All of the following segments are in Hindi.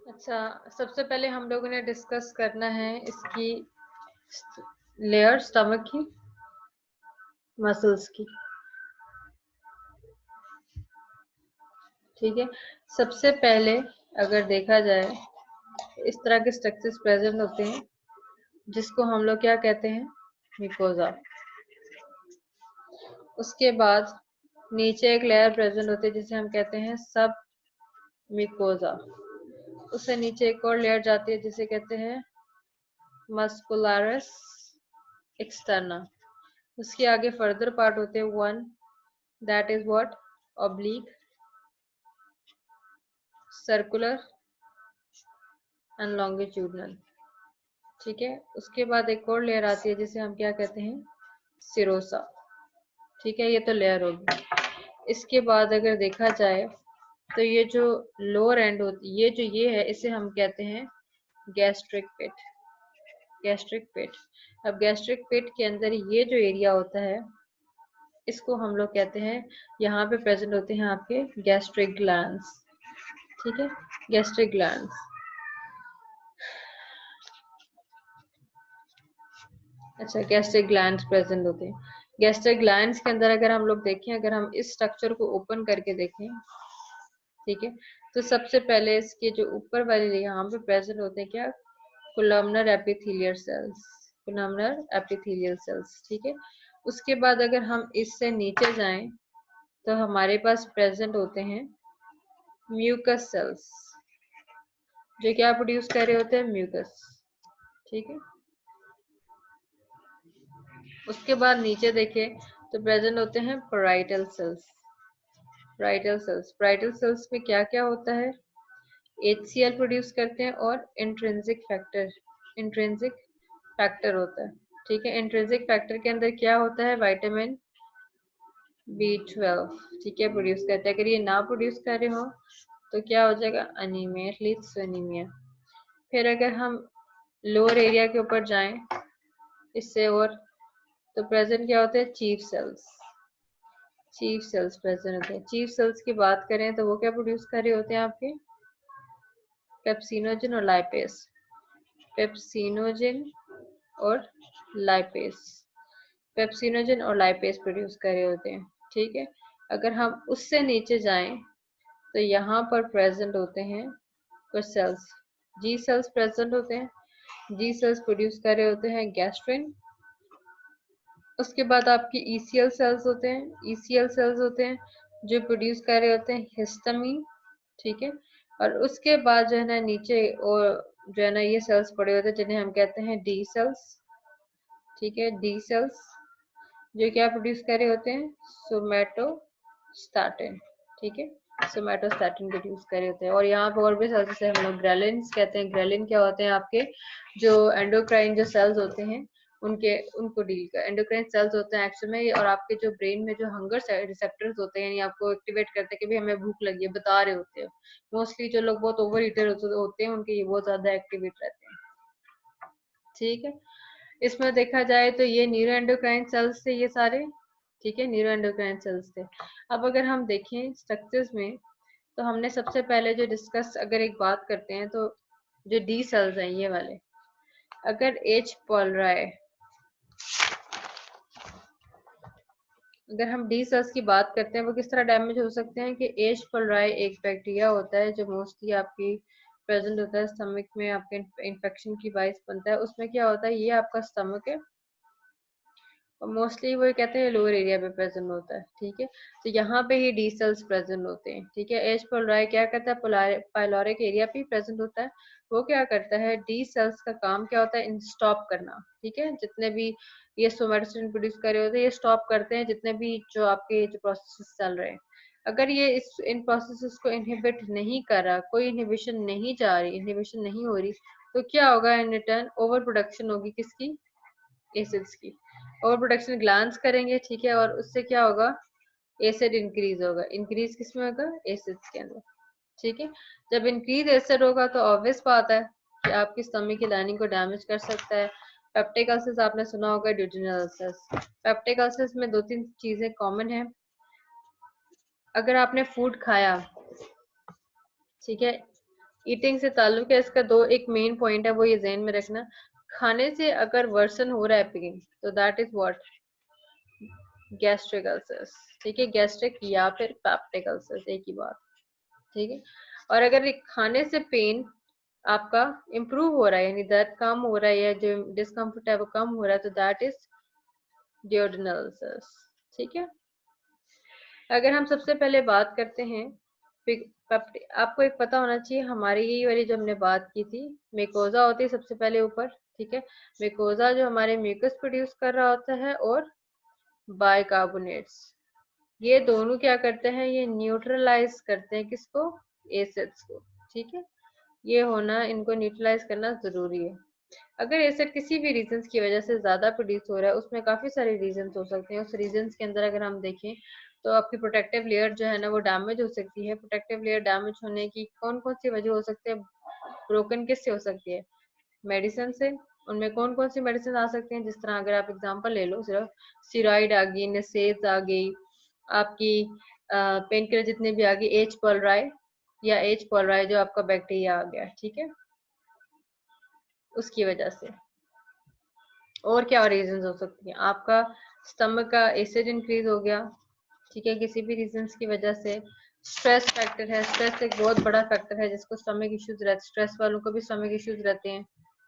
अच्छा, सबसे पहले हम लोगों ने डिस्कस करना है इसकी लेयर स्टमक की, मसल्स की। ठीक है, सबसे पहले अगर देखा जाए इस तरह के स्ट्रक्चर्स प्रेजेंट होते हैं जिसको हम लोग क्या कहते हैं, मिकोजा। उसके बाद नीचे एक लेयर प्रेजेंट होती है जिसे हम कहते हैं सब मिकोजा। उससे नीचे एक और लेयर जाती है जिसे कहते हैं मस्कुलरस एक्सटर्ना। उसके आगे फर्दर पार्ट होते हैं one, that is what, oblique, circular and longitudinal. ठीक है, उसके बाद एक और लेयर आती है जिसे हम क्या कहते हैं, सिरोसा। ठीक है, ये तो लेयर होगी। इसके बाद अगर देखा जाए तो ये जो लोअर एंड होती, ये है, इसे हम कहते हैं गैस्ट्रिक पेट। गैस्ट्रिक पेट। अब गैस्ट्रिक पेट के अंदर ये जो एरिया होता है इसको हम लोग कहते हैं, यहाँ पे प्रेजेंट होते हैं आपके गैस्ट्रिक ग्लैंड्स। ठीक है, गैस्ट्रिक ग्लैंड्स। अच्छा, गैस्ट्रिक ग्लैंड्स प्रेजेंट होते हैं। गैस्ट्रिक ग्लैंड्स के अंदर अगर हम लोग देखें, अगर हम इस स्ट्रक्चर को ओपन करके देखें, ठीक है, तो सबसे पहले इसके जो ऊपर वाले यहाँ पे प्रेजेंट होते हैं क्या, columnar epithelial cells. Columnar epithelial cells. ठीक है, उसके बाद अगर हम इससे नीचे जाएं तो हमारे पास प्रेजेंट होते हैं म्यूकस सेल्स, जो क्या प्रोड्यूस कर रहे होते हैं, म्यूकस। ठीक है, उसके बाद नीचे देखें तो प्रेजेंट होते हैं parietal cells. Parietal cells, parietal cells में क्या क्या होता है, HCl प्रोड्यूस करते हैं और इंट्रिंसिक फैक्टर, इंट्रिंसिक फैक्टर होता है। ठीक है, इंट्रिंसिक फैक्टर के अंदर क्या होता है, विटामिन B12। ठीक है, प्रोड्यूस करते हैं। अगर ये ना प्रोड्यूस कर रहे हो तो क्या हो जाएगा, अनीमिया, लीड्स टू अनीमिया। फिर अगर हम लोअर एरिया के ऊपर जाएं इससे और, तो प्रेजेंट क्या होते हैं, chief sales. Chief sales present होते हैं। चीफ सेल्स की बात करें तो वो क्या प्रोड्यूस कर रहे होते हैं आपके, पेप्सिनोजन और लाइपेस। पेप्सिनोजन और लाइपेस, पेप्सिनोजन और लाइपेस प्रोड्यूस कर रहे होते हैं। ठीक है, अगर हम उससे नीचे जाएं तो यहाँ पर प्रेजेंट होते हैं कुछ सेल्स, जी सेल्स प्रेजेंट होते हैं। जी सेल्स प्रोड्यूस कर रहे होते हैं गैस्ट्रिन। उसके बाद आपकी ECL सेल्स होते हैं, ECL सेल्स होते हैं जो प्रोड्यूस कर रहे होते हैं हिस्टामिन। ठीक है, और उसके बाद जो है ना नीचे और जो है ना ये सेल्स पड़े होते हैं जिन्हें हम कहते हैं D सेल्स। ठीक है, D सेल्स जो क्या प्रोड्यूस कर रहे होते हैं, सोमैटोस्टैटिन। ठीक है, सोमैटोस्टैटिन प्रोड्यूस कर रहे होते हैं। और यहाँ पर और भी सेल्स जैसे हम लोग ग्रेलिन कहते हैं। ग्रेलिन क्या होते हैं, आपके जो एंडोक्राइन जो सेल्स होते हैं उनको डील कर, एंडोक्राइन सेल्स होते हैं एक्चुअल में, और आपके जो ब्रेन में जो हंगर रिसेप्टर्स होते हैं, यानी आपको एक्टिवेट करते हैं कि भाई हमें भूख लगी है, बता रहे होते हैं। मोस्टली जो लोग बहुत ओवर ईटर होते हैं उनके ये बहुत ज्यादा एक्टिवेट रहते हैं। ठीक है, इसमें देखा जाए तो ये न्यूरो एंडोक्राइन सेल्स थे ये सारे। ठीक है, न्यूरो एंडोक्राइन सेल्स थे। अब अगर हम देखें स्ट्रक्चर्स में तो हमने सबसे पहले जो डिस्कस, अगर एक बात करते हैं तो जो डी सेल्स हैं ये वाले, अगर H पॉलराई, अगर हम डी सेल्स की बात करते हैं वो किस तरह डैमेज हो सकते हैं, कि H pylori एक बैक्टीरिया होता है जो मोस्टली आपकी प्रेजेंट होता है स्टमक में, आपके इन्फेक्शन की बाइस बनता है। उसमें क्या होता है, ये आपका स्टमक है और मोस्टली वो कहते हैं लोअर एरिया पे प्रेजेंट होता है। ठीक है, तो यहाँ पे ही डी सेल्स प्रेजेंट होते हैं। ठीक है, H pylori क्या करता है, पाइलोरिक एरिया पे प्रेजेंट होता है। वो क्या करता है, डी सेल्स का काम क्या होता है, स्टॉप करना। ठीक है, जितने भी ये सोमैटोस्टेटिन प्रोड्यूस कर रहे होते हैं ये स्टॉप करते हैं जितने भी जो आपके जो प्रोसेस चल रहे हैं। अगर ये इन प्रोसेसेस को इनहिबिट नहीं कर रहा, कोई इनहिबिशन नहीं जा रही, इनहिबिशन नहीं हो रही, तो क्या होगा, इन रिटर्न ओवर प्रोडक्शन होगी किसकी, एसिड्स की। ओवर प्रोडक्शन ग्लांस करेंगे। ठीक है, और उससे क्या होगा, एसिड इंक्रीज होगा। इंक्रीज किस में होगा, एसिड्स के अंदर। ठीक है, जब इंक्रीज एसिड होगा तो ऑब्वियस बात है कि आपकी स्टमक की लाइनिंग को डैमेज कर सकता है। पेप्टिक अल्सर्स आपने सुना होगा, ड्यूटेनल अल्सर्स। पेप्टिक अल्सर्स में दो तीन चीजें कॉमन है। अगर आपने फूड खाया, ठीक है, ईटिंग से ताल्लुक है इसका, दो एक मेन पॉइंट है, वो ये ज़हन में रखना, खाने से अगर वर्सन हो रहा है पेन तो that is what, gastric ulcers. ठीक है, गैस्ट्रिक या फिर पेप्टिक अल्सर्स, एक ही बात। ठीक है, और अगर खाने से पेन आपका इम्प्रूव हो रहा है, यानी दर्द कम हो रहा है या जो डिस्कम्फर्ट है वो कम हो रहा है, तो दैट इज डियोडनल अल्सर्स। ठीक है, अगर हम सबसे पहले बात करते हैं, आपको एक पता होना चाहिए, हमारी यही वाली जो हमने बात की थी, मेकोजा होती है सबसे पहले ऊपर। ठीक है, मेकोजा जो हमारे म्यूकस प्रोड्यूस कर रहा होता है, और बाइकार्बोनेट्स, ये दोनों क्या करते हैं, ये न्यूट्रलाइज करते हैं किसको, एसिड्स को। ठीक है, ये होना, इनको न्यूट्रलाइज करना जरूरी है। अगर एसिड किसी भी रीजन की वजह से ज्यादा प्रोड्यूस हो रहा है, उसमें काफी सारे रीजन हो सकते हैं, उस रीजन के अंदर अगर हम देखें तो आपकी प्रोटेक्टिव लेयर जो है ना वो डैमेज हो सकती है। प्रोटेक्टिव लेयर डैमेज होने की कौन कौन सी वजह हो सकती है, ब्रोकन किससे हो सकती है, मेडिसिन से। उनमें कौन कौन सी मेडिसिन आ सकती हैं, जिस तरह अगर आप एग्जांपल ले लो, सिर्फ स्टीरॉइड आ गई, नसेज आ गई, आपकी पेन किलर जितने भी आ गई, एच पॉलराई या एच पॉलराई जो आपका बैक्टीरिया आ गया। ठीक है, उसकी वजह से। और क्या रीजन हो सकती हैं, आपका स्टमक का एसिड इंक्रीज हो गया। ठीक है, किसी भी रीजन की वजह से। स्ट्रेस फैक्टर है, स्ट्रेस एक बहुत बड़ा फैक्टर है, जिसको स्टमक इश्यूज रहते, स्ट्रेस वालों को भी स्टमक इश्यूज रहते हैं।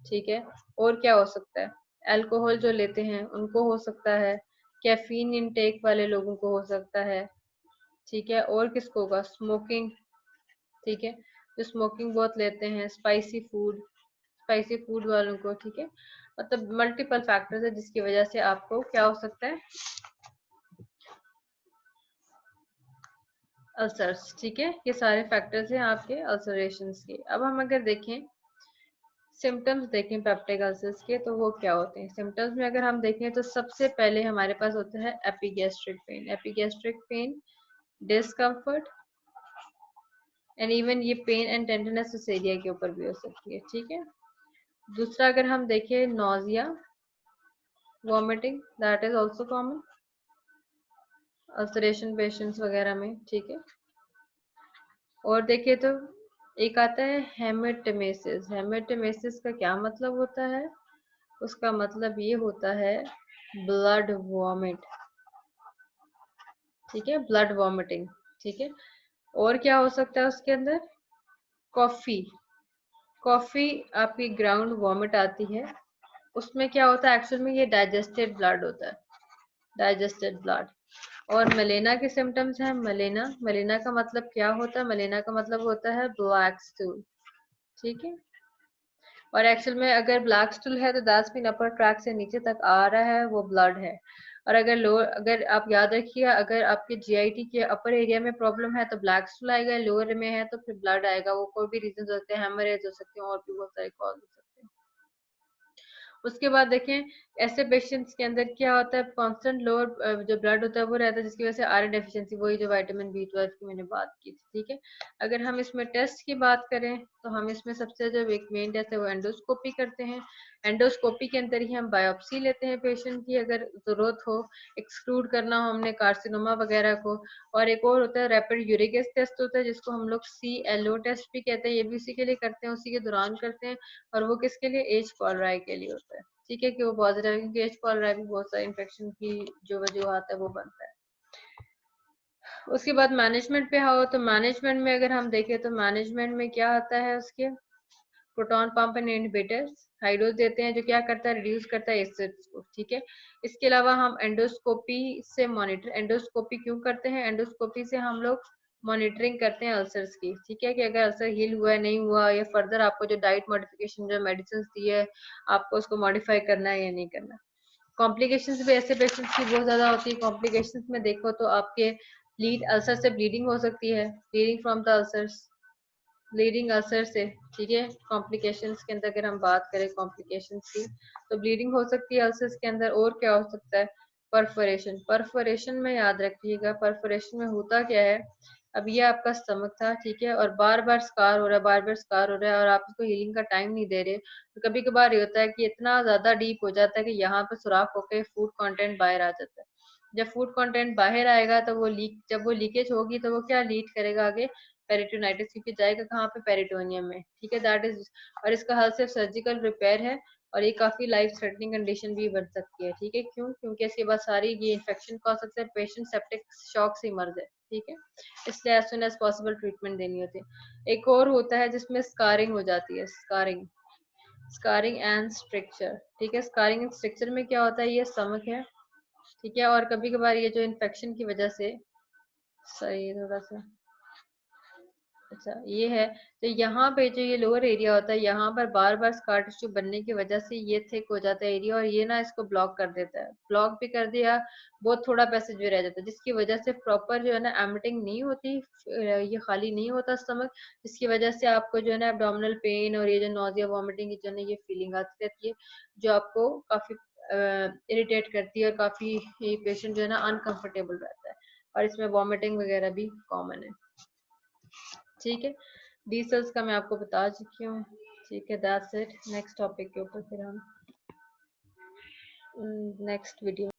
ठीक है, और क्या हो सकता है, अल्कोहल जो लेते हैं उनको हो सकता है, कैफीन इनटेक वाले लोगों को हो सकता है। ठीक है, और किसको होगा, स्मोकिंग। ठीक है, जो स्मोकिंग बहुत लेते हैं, स्पाइसी फूड वालों को। ठीक है, मतलब मल्टीपल फैक्टर्स है जिसकी वजह से आपको क्या हो सकता है, अल्सर्स। ठीक है, ये सारे फैक्टर्स हैं आपके अल्सरेशंस के। अब हम अगर देखें सिम्टम्स, देखें पेप्टिक अल्सर्स के, तो वो क्या होते हैं। सिम्टम्स में अगर हम देखें तो सबसे पहले हमारे पास होता है epigastric pain. Epigastric pain, discomfort, and even ये पेन एंड टेंडरनेस उस एरिया के ऊपर भी हो सकती है। ठीक है, दूसरा अगर हम देखें nausea, vomiting, that is also common ulceration patients वगैरह में। ठीक है, और देखिए तो एक आता है हेमेटमेसिस। हेमेटमेसिस का क्या मतलब होता है, उसका मतलब ये होता है ब्लड वॉमिट। ठीक है, ब्लड वॉमिटिंग। ठीक है, और क्या हो सकता है उसके अंदर, कॉफी, कॉफी आपकी ग्राउंड वॉमिट आती है, उसमें क्या होता है, एक्चुअल में ये डाइजेस्टेड ब्लड होता है, डाइजेस्टेड ब्लड। और मलेना के सिम्टम्स हैं, मलेना, मलेना का मतलब क्या होता है, मलेना का मतलब होता है ब्लैक स्टूल। ठीक है, और एक्चुअल में अगर ब्लैक स्टूल है तो दैट्स मीन अपर ट्रैक से नीचे तक आ रहा है वो ब्लड है। और अगर लोअर, अगर आप याद रखिएगा, अगर आपके जीआईटी के अपर एरिया में प्रॉब्लम है तो ब्लैक स्टूल आएगा, लोअर में है तो फिर ब्लड आएगा। वो कोई भी रीजन हो सकते हैं, हेमरेज हो सकते हैं, और भी बहुत सारे कॉज हो सकते हैं। उसके बाद देखें ऐसे पेशेंट्स के अंदर क्या होता है, कांस्टेंट लोअर जो ब्लड होता है वो रहता है, जिसकी वजह से आयरन डेफिशिएंसी, वही जो विटामिन बी 12 की मैंने बात की थी। ठीक है, अगर हम इसमें टेस्ट की बात करें तो हम इसमें सबसे जो एक मेन टेस्ट है वो एंडोस्कोपी करते हैं। एंडोस्कोपी के अंदर ही हम बायोप्सी लेते हैं पेशेंट की, अगर जरूरत हो, एक्सक्लूड करना हो हमने कार्सिनोमा वगैरह को। और एक और होता है रैपिड यूरिक एसिड टेस्ट होता है, जिसको हम लोग CLO टेस्ट भी कहते हैं, ये भी उसी के लिए करते हैं, उसी के दौरान करते हैं। और वो किसके लिए, एच पॉलराई के लिए होता है। ठीक है, कि वो पॉजिटिव है, क्योंकि एच पॉलराई भी बहुत सारे इन्फेक्शन की जो वजूहत है वो बनता है। उसके बाद मैनेजमेंट पे आओ तो मैनेजमेंट में अगर हम देखें तो मैनेजमेंट में क्या आता है, उसके proton pump and inhibitors, high dose देते हैं, जो क्या करता है, रिड्यूस करता है एसिड्स को। ठीक है, इसके अलावा हम एंडोस्कोपी से मॉनिटर, एंडोस्कोपी क्यों करते हैं, एंडोस्कोपी से हम लोग मॉनिटरिंग करते हैं अल्सर्स की। ठीक है, कि अगर अल्सर हील हुआ है नहीं हुआ, या फर्दर आपको जो डाइट मॉडिफिकेशन जो मेडिसिन दी है आपको उसको मॉडिफाई करना है या नहीं करना। कॉम्प्लिकेशंस भी ऐसे पेशेंट्स की बहुत ज्यादा होती है। कॉम्प्लिकेशंस में देखो तो आपके ब्लीड, अल्सर से ब्लीडिंग हो सकती है, bleeding from the ulcers, bleeding ulcer से। ठीक है, कॉम्प्लिकेशंस के अंदर अगर हम बात करें कॉम्प्लिकेशंस की, तो ब्लीडिंग हो सकती है अल्सर्स के अंदर। और क्या हो सकता है, परफोरेशन। परफोरेशन में याद रखिएगा, परफोरेशन में होता क्या है, अब ये आपका स्टमक था, ठीक है, और बार बार स्कार हो रहा है, बार बार स्कार हो रहा है, और आप इसको हीलिंग का टाइम नहीं दे रहे, तो कभी कभार ये होता है कि इतना ज्यादा डीप हो जाता है कि यहाँ पे सुराख होकर फूड कंटेंट बाहर आ जाता है। जब फूड कंटेंट बाहर आएगा तो वो लीक, जब वो लीकेज होगी तो वो क्या लीड करेगा आगे, पेरिटोनाइटिस, क्योंकि जाएगा कहाँ पे, पेरिटोनियम में, ठीक है, दैट इज। और इसका हल सिर्फ सर्जिकल रिपेयर है, और ये काफी लाइफ थ्रेटनिंग कंडीशन भी बन सकती है, ठीक है, क्यों, क्योंकि इसके बाद सारी ये इन्फेक्शन का हो सकता है, पेशेंट सेप्टिक शॉक से मर जाए, ठीक है, इसलिए as soon as possible treatment देनी होती है। एक और होता है जिसमें स्कारिंग हो जाती है, स्कारिंग एंड स्ट्रक्चर, ठीक है, स्कारिंग एंड स्ट्रक्चर में क्या होता है, ये स्टमक है, ठीक है, और कभी कभार ये जो इन्फेक्शन की वजह से, सही थोड़ा सा, अच्छा ये है, तो यहाँ पे जो ये लोअर एरिया होता है, यहाँ पर बार बार स्कार टिश्यू बनने की वजह से ये थिक हो जाता है एरिया, और ये ना इसको ब्लॉक कर देता है, ब्लॉक भी कर दिया, बहुत थोड़ा पैसेज भी रह जाता है, जिसकी वजह से प्रॉपर जो है ना एमिटिंग नहीं होती, ये खाली नहीं होता स्टमक, जिसकी वजह से आपको जो है ना एब्डोमिनल पेन और ये जो नोजिया वॉमिटिंग की जो है ना ये फीलिंग आती रहती है, जो आपको काफी इरिटेट करती है, और काफी ये पेशेंट जो है ना अनकंफर्टेबल रहता है, और इसमें वॉमिटिंग वगैरह भी कॉमन है, ठीक है। डी सेल्स का मैं आपको बता चुकी हूँ, ठीक है, दैट्स इट। नेक्स्ट टॉपिक के ऊपर फिर हम नेक्स्ट वीडियो